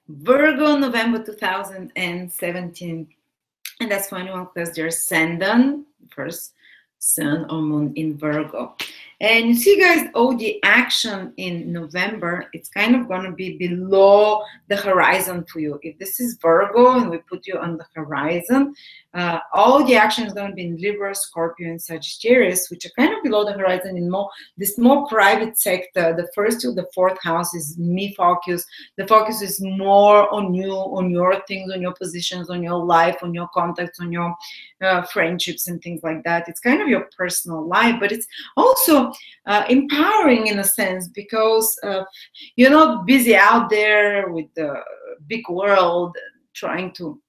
Virgo, November 2017. And that's funny one because there's ascendant, first sun or moon in Virgo. And you see, guys, all the action in November, it's kind of going to be below the horizon for you. If this is Virgo and we put you on the horizon, all the action is going to be in Libra, Scorpio, and Sagittarius, which are kind of below the horizon in this more private sector. The first to the fourth house is me focus. The focus is more on you, on your things, on your positions, on your life, on your contacts, on your friendships and things like that. It's kind of your personal life, but it's also empowering in a sense, because you're not busy out there with the big world trying to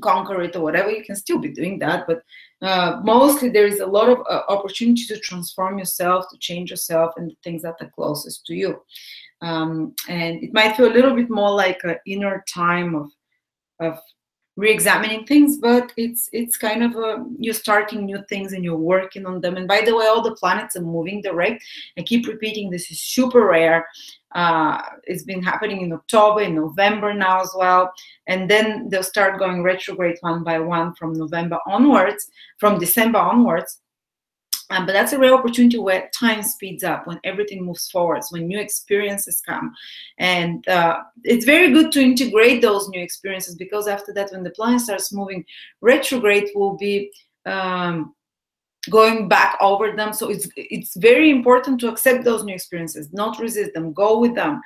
conquer it or whatever. You can still be doing that, but mostly there is a lot of opportunity to transform yourself, to change yourself, and the things that are closest to you. And it might feel a little bit more like an inner time of re-examining things, but it's kind of you're starting new things and you're working on them. And by the way, all the planets are moving direct. I keep repeating, this is super rare. It's been happening in October, in November now as well, and then they'll start going retrograde one by one from November onwards, from December onwards. But that's a rare opportunity where time speeds up, when everything moves forwards, when new experiences come. And it's very good to integrate those new experiences, because after that, when the planet starts moving retrograde, we'll be going back over them. So it's very important to accept those new experiences, not resist them, go with them,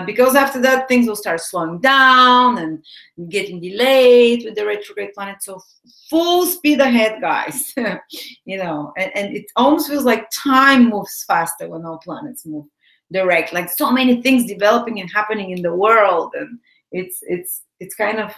because after that things will start slowing down and getting delayed with the retrograde planet. So full speed ahead, guys. You know, and it almost feels like time moves faster when all planets move direct, like so many things developing and happening in the world, and it's kind of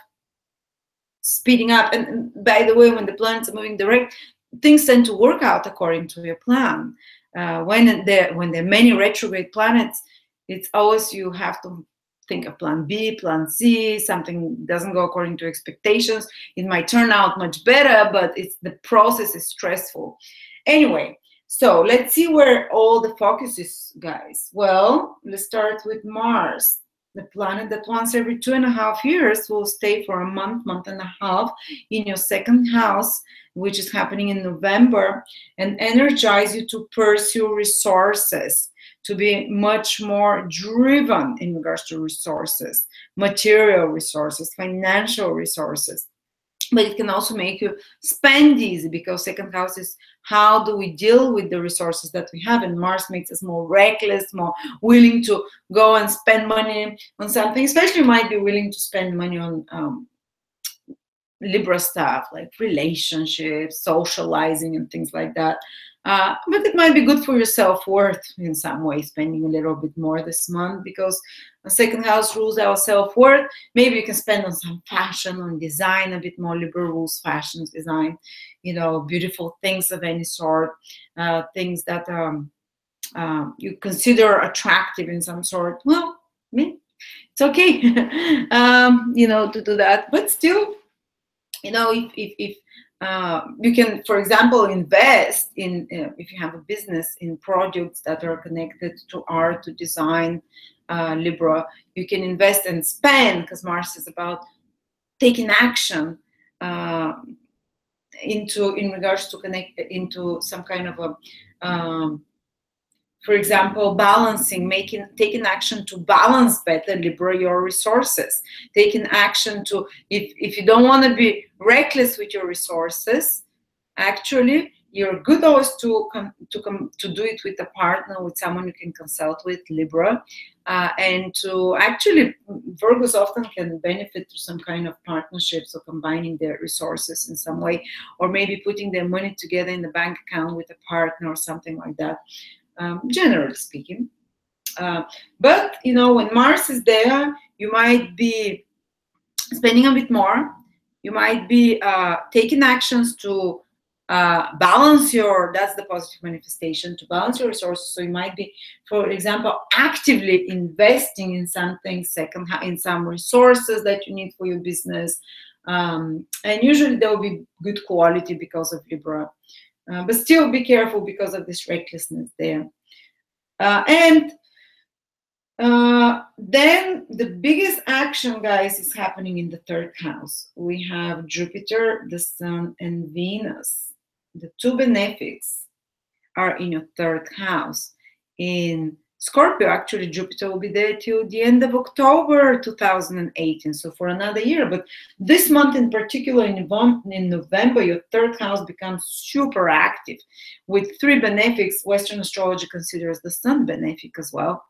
speeding up. And by the way, when the planets are moving direct, things tend to work out according to your plan. When there are many retrograde planets, it's always you have to think of plan B, plan C. Something doesn't go according to expectations. It might turn out much better, but the process is stressful. Anyway, so let's see where all the focus is, guys. Well, let's start with Mars, the planet that once every 2.5 years will stay for a month and a half in your second house, which is happening in November, and energize you to pursue resources, to be much more driven in regards to resources, material resources, financial resources. But it can also make you spend easy, because second house is how do we deal with the resources that we have, and Mars makes us more reckless, more willing to go and spend money on something. Especially you might be willing to spend money on Libra stuff like relationships, socializing, and things like that. But it might be good for your self-worth in some way, spending a little bit more this month, because the second house rules our self-worth. Maybe you can spend on some fashion, on design, a bit more. Libra rules fashion, design, you know, beautiful things of any sort, things that you consider attractive in some sort. Well, it's okay, you know, to do that. But still, you know, if you can, for example, invest in, if you have a business, in projects that are connected to art, to design, Libra, you can invest and spend, because Mars is about taking action in regards to connect into some kind of a for example, balancing, taking action to balance better, Libra, your resources. Taking action to, if you don't want to be reckless with your resources, actually, you're good always to do it with a partner, with someone you can consult with, Libra, and to actually, Virgos often can benefit through some kind of partnerships, or combining their resources in some way, or maybe putting their money together in the bank account with a partner or something like that. Generally speaking. But, you know, when Mars is there, you might be spending a bit more. You might be taking actions to balance that's the positive manifestation, to balance your resources. So you might be, for example, actively investing in something, in some resources that you need for your business. And usually there will be good quality because of Libra. But still be careful because of this recklessness there. And Then the biggest action, guys, is happening in the third house. We have Jupiter, the Sun, and Venus. The two benefics are in your third house. In Scorpio, actually, Jupiter will be there till the end of October 2018, so for another year. But this month in particular, in November, your third house becomes super active with three benefics. Western astrology considers the Sun benefic as well.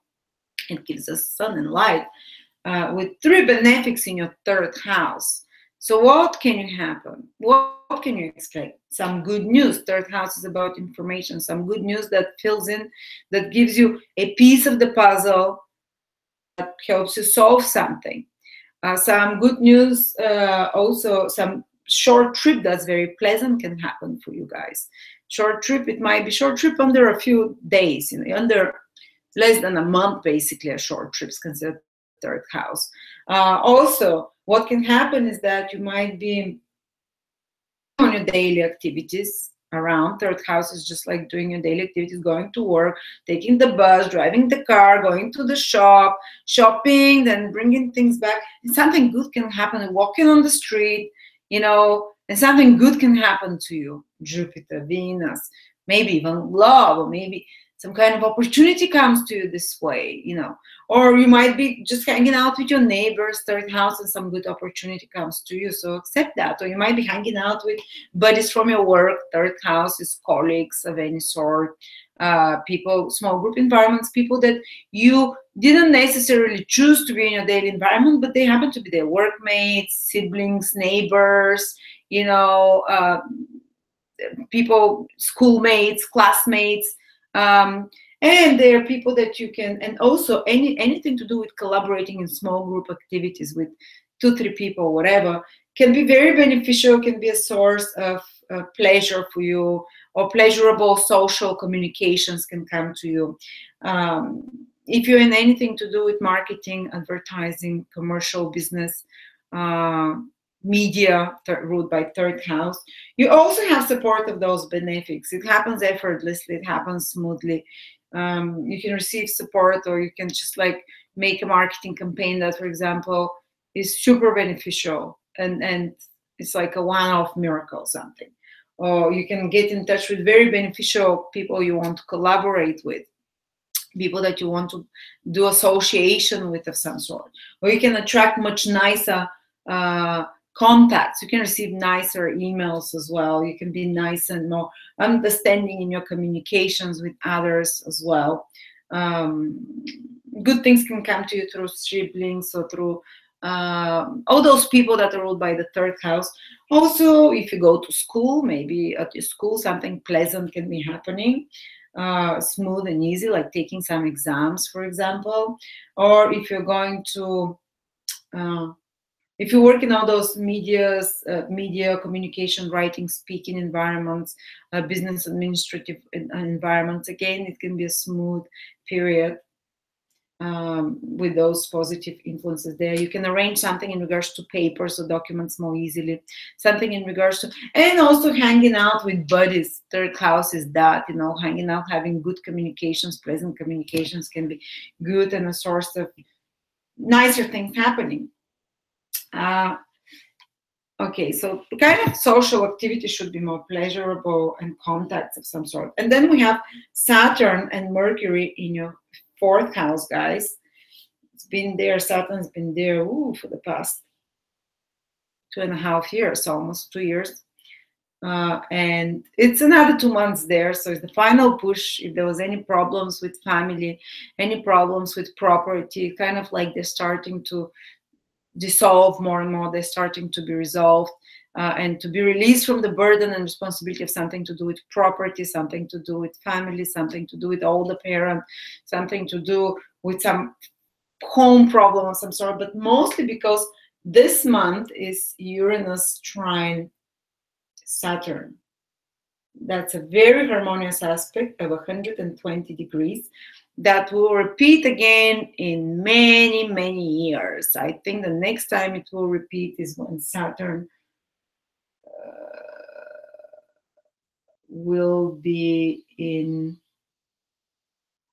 It gives us sun and light with three benefics in your third house. So what can you happen? What can you expect? Some good news. Third house is about information. Some good news that fills in, that gives you a piece of the puzzle, that helps you solve something. Some good news, also some short trip that's very pleasant can happen for you guys. Short trip, it might be short trip under a few days, under less than a month, basically. A short trip is considered third house. Also, what can happen is that you might be on your daily activities around. Third house is just like doing your daily activities, going to work, taking the bus, driving the car, going to the shop, shopping, then bringing things back. And something good can happen, walking on the street, and something good can happen to you. Jupiter, Venus, maybe even love, or maybe some kind of opportunity comes to you this way, or you might be just hanging out with your neighbors, third house, and some good opportunity comes to you. So accept that. Or you might be hanging out with buddies from your work, third house is colleagues of any sort, people, small group environments, people that you didn't necessarily choose to be in your daily environment, but they happen to be their workmates, siblings, neighbors, people, schoolmates, classmates. And there are people that you can, and also anything to do with collaborating in small group activities with 2-3 people, whatever, can be very beneficial, can be a source of pleasure for you, or pleasurable social communications can come to you. If you're in anything to do with marketing, advertising, commercial business, media, ruled by third house, you also have support of those benefics. It happens effortlessly, it happens smoothly. You can receive support, or you can just like make a marketing campaign that, for example, is super beneficial, and it's like a one-off miracle, something. Or you can get in touch with very beneficial people you want to collaborate with, people that you want to do association with of some sort. Or you can attract much nicer contacts. You can receive nicer emails as well. You can be nice and more understanding in your communications with others as well. Good things can come to you through siblings, or through all those people that are ruled by the third house. Also, if you go to school, maybe at your school something pleasant can be happening, smooth and easy, like taking some exams, for example. Or if you're going to if you work in all those media, communication, writing, speaking environments, business administrative environments, again, it can be a smooth period with those positive influences there. You can arrange something in regards to papers or documents more easily, something in regards to, and also hanging out with buddies. Third house is that, hanging out, having good communications, pleasant communications can be good and a source of nicer things happening. Okay, so the kind of social activity should be more pleasurable and contacts of some sort. And then we have Saturn and Mercury in your fourth house, guys. It's been there, Saturn's been there for the past 2.5 years, almost 2 years. And it's another 2 months there, so it's the final push. If there was any problems with family, any problems with property, kind of like they're starting to dissolve more and more, they're starting to be resolved, and to be released from the burden and responsibility of something to do with property, something to do with family, something to do with older parent, something to do with some home problem of some sort. But mostly because this month is Uranus Trine Saturn. That's a very harmonious aspect of 120 degrees that will repeat again in many, many years. I think the next time it will repeat is when Saturn will be in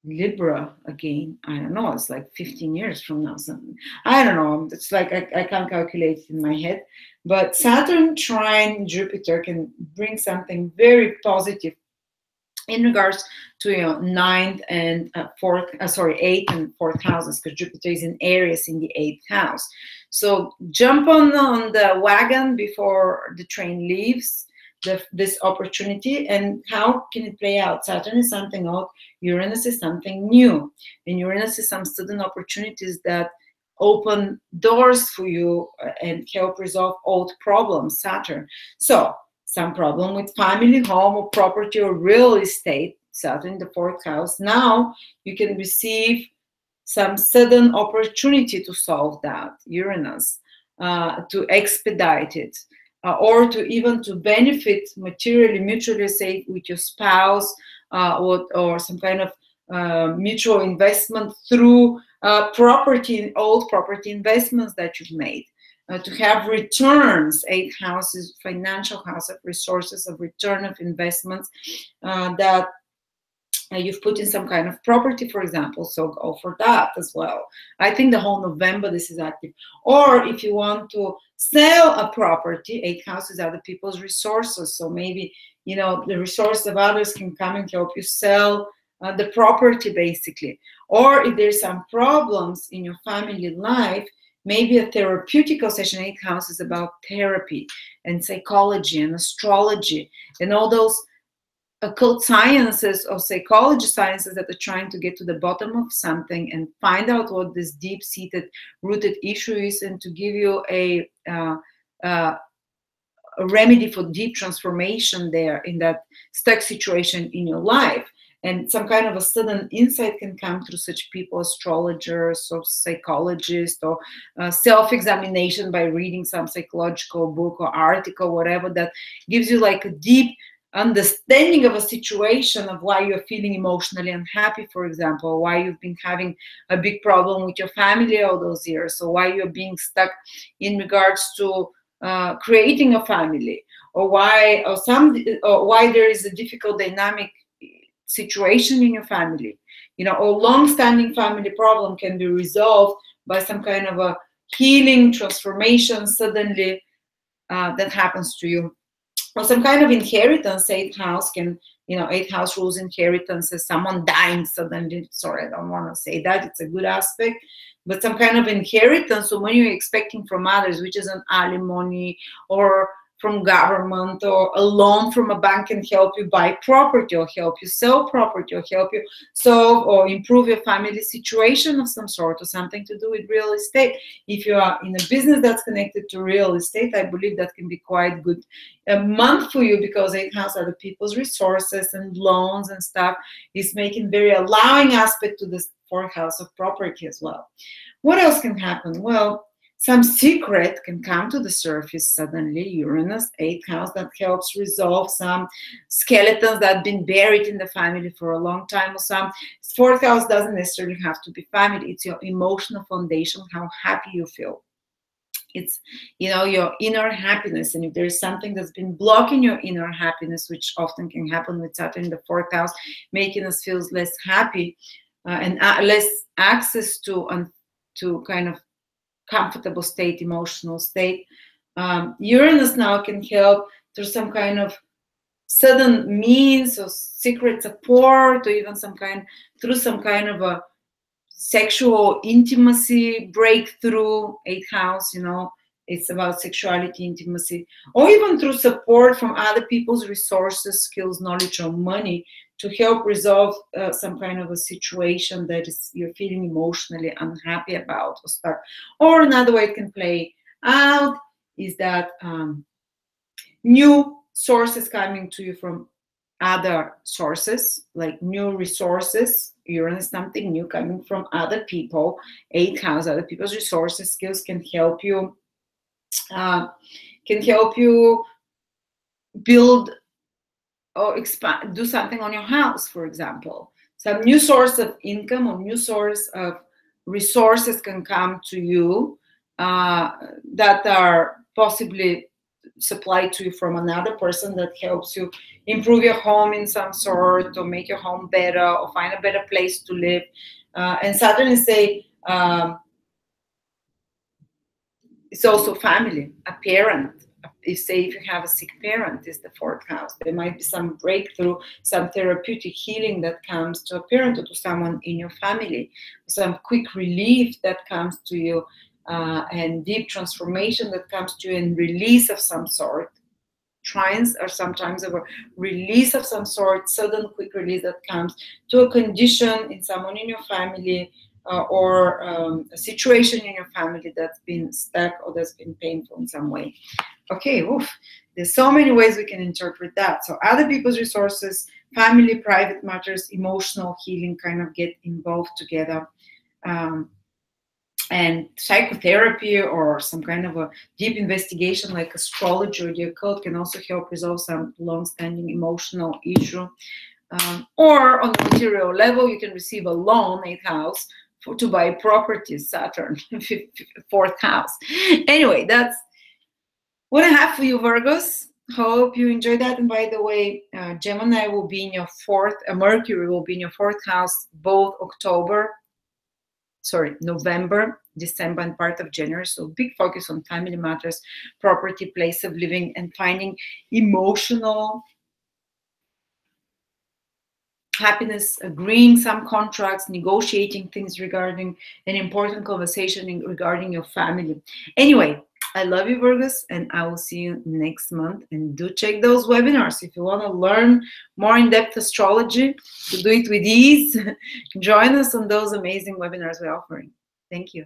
Libra again. I don't know. It's like 15 years from now. Something. I don't know. It's like I can't calculate it in my head. But Saturn trine Jupiter can bring something very positive in regards to ninth and fourth, eighth and fourth houses, because Jupiter is in Aries in the eighth house. So jump on the wagon before the train leaves. This opportunity, and how can it play out? Saturn is something old, Uranus is something new, and Uranus is some sudden opportunities that open doors for you and help resolve old problems. Saturn. So some problem with family, home, or property, or real estate. Saturn in the fourth house. Now you can receive some sudden opportunity to solve that. Uranus, to expedite it. Or to even to benefit materially, mutually, say with your spouse, or some kind of mutual investment through old property investments that you've made. To have returns. Eighth house is financial house of resources, of return of investments that you've put in some kind of property, for example. So go for that as well. I think the whole November this is active. Or if you want to sell a property, eighth house is other people's resources. So maybe the resource of others can come and help you sell the property, basically. Or if there's some problems in your family life, maybe a therapeutical session. Eighth house is about therapy and psychology and astrology and all those occult sciences or psychology sciences that are trying to get to the bottom of something and find out what this deep-seated rooted issue is, and to give you a remedy for deep transformation there in that stuck situation in your life. And some kind of a sudden insight can come through such people, astrologers or psychologists, or self-examination by reading some psychological book or article, whatever, that gives you like a deep understanding of a situation, of why you're feeling emotionally unhappy, for example, why you've been having a big problem with your family all those years, or why you're being stuck in regards to creating a family, or why there is a difficult dynamic situation in your family, or long-standing family problem can be resolved by some kind of a healing transformation suddenly that happens to you. Or some kind of inheritance. Eighth house can, eighth house rules inheritances, someone dying suddenly. Sorry, I don't want to say that. It's a good aspect. But some kind of inheritance, so when you're expecting from others, which is an alimony, or from government, or a loan from a bank, can help you buy property, or help you sell property, or help you solve or improve your family situation of some sort, or something to do with real estate. If you are in a business that's connected to real estate, I believe that can be quite good a month for you, because eighth house are the people's resources and loans and stuff, is making very allowing aspect to this fourth house of property as well. What else can happen? Well, some secret can come to the surface suddenly. Uranus, eighth house, that helps resolve some skeletons that have been buried in the family for a long time, or some fourth house doesn't necessarily have to be family. It's your emotional foundation, how happy you feel. It's your inner happiness, and if there's something that's been blocking your inner happiness, which often can happen with Saturn in the fourth house, making us feel less happy and less access to kind of comfortable state, emotional state. Uranus now can help through some kind of sudden means or secret support, or even through some kind of a sexual intimacy breakthrough. Eighth house, it's about sexuality, intimacy, or even through support from other people's resources, skills, knowledge, or money, to help resolve some kind of a situation that you're feeling emotionally unhappy about or stuck. Or another way it can play out is that new sources coming to you from other sources, like new resources. Uranus, something new coming from other people. Eighth house, other people's resources, skills can help you build or expand, do something on your house, for example. Some new source of income or new source of resources can come to you that are possibly supplied to you from another person that helps you improve your home in some sort, or make your home better, or find a better place to live. And Saturn is it's also family, a parent. If you have a sick parent, is the fourth house. There might be some breakthrough, some therapeutic healing that comes to a parent or to someone in your family, some quick relief that comes to you, and deep transformation that comes to you, and release of some sort. Trines are sometimes a release of some sort, sudden quick release that comes to a condition in someone in your family, or a situation in your family that's been stuck or that's been painful in some way. Okay, oof. There's so many ways we can interpret that. So other people's resources, family, private matters, emotional healing kind of get involved together. And psychotherapy or some kind of a deep investigation like astrology or the occult can also help resolve some long-standing emotional issue. Or on the material level, you can receive a loan, 8th house, to buy properties, Saturn, 4th house. Anyway, that's what I have for you, Virgos. Hope you enjoyed that. And by the way, Gemini will be in your Mercury will be in your 4th house, both November, December, and part of January. So big focus on family matters, property, place of living, and finding emotional happiness, agreeing some contracts, negotiating things regarding an important conversation regarding your family. Anyway, I love you, Virgos, and I will see you next month. And do check those webinars if you want to learn more in-depth astrology, to do it with ease. Join us on those amazing webinars we're offering. Thank you.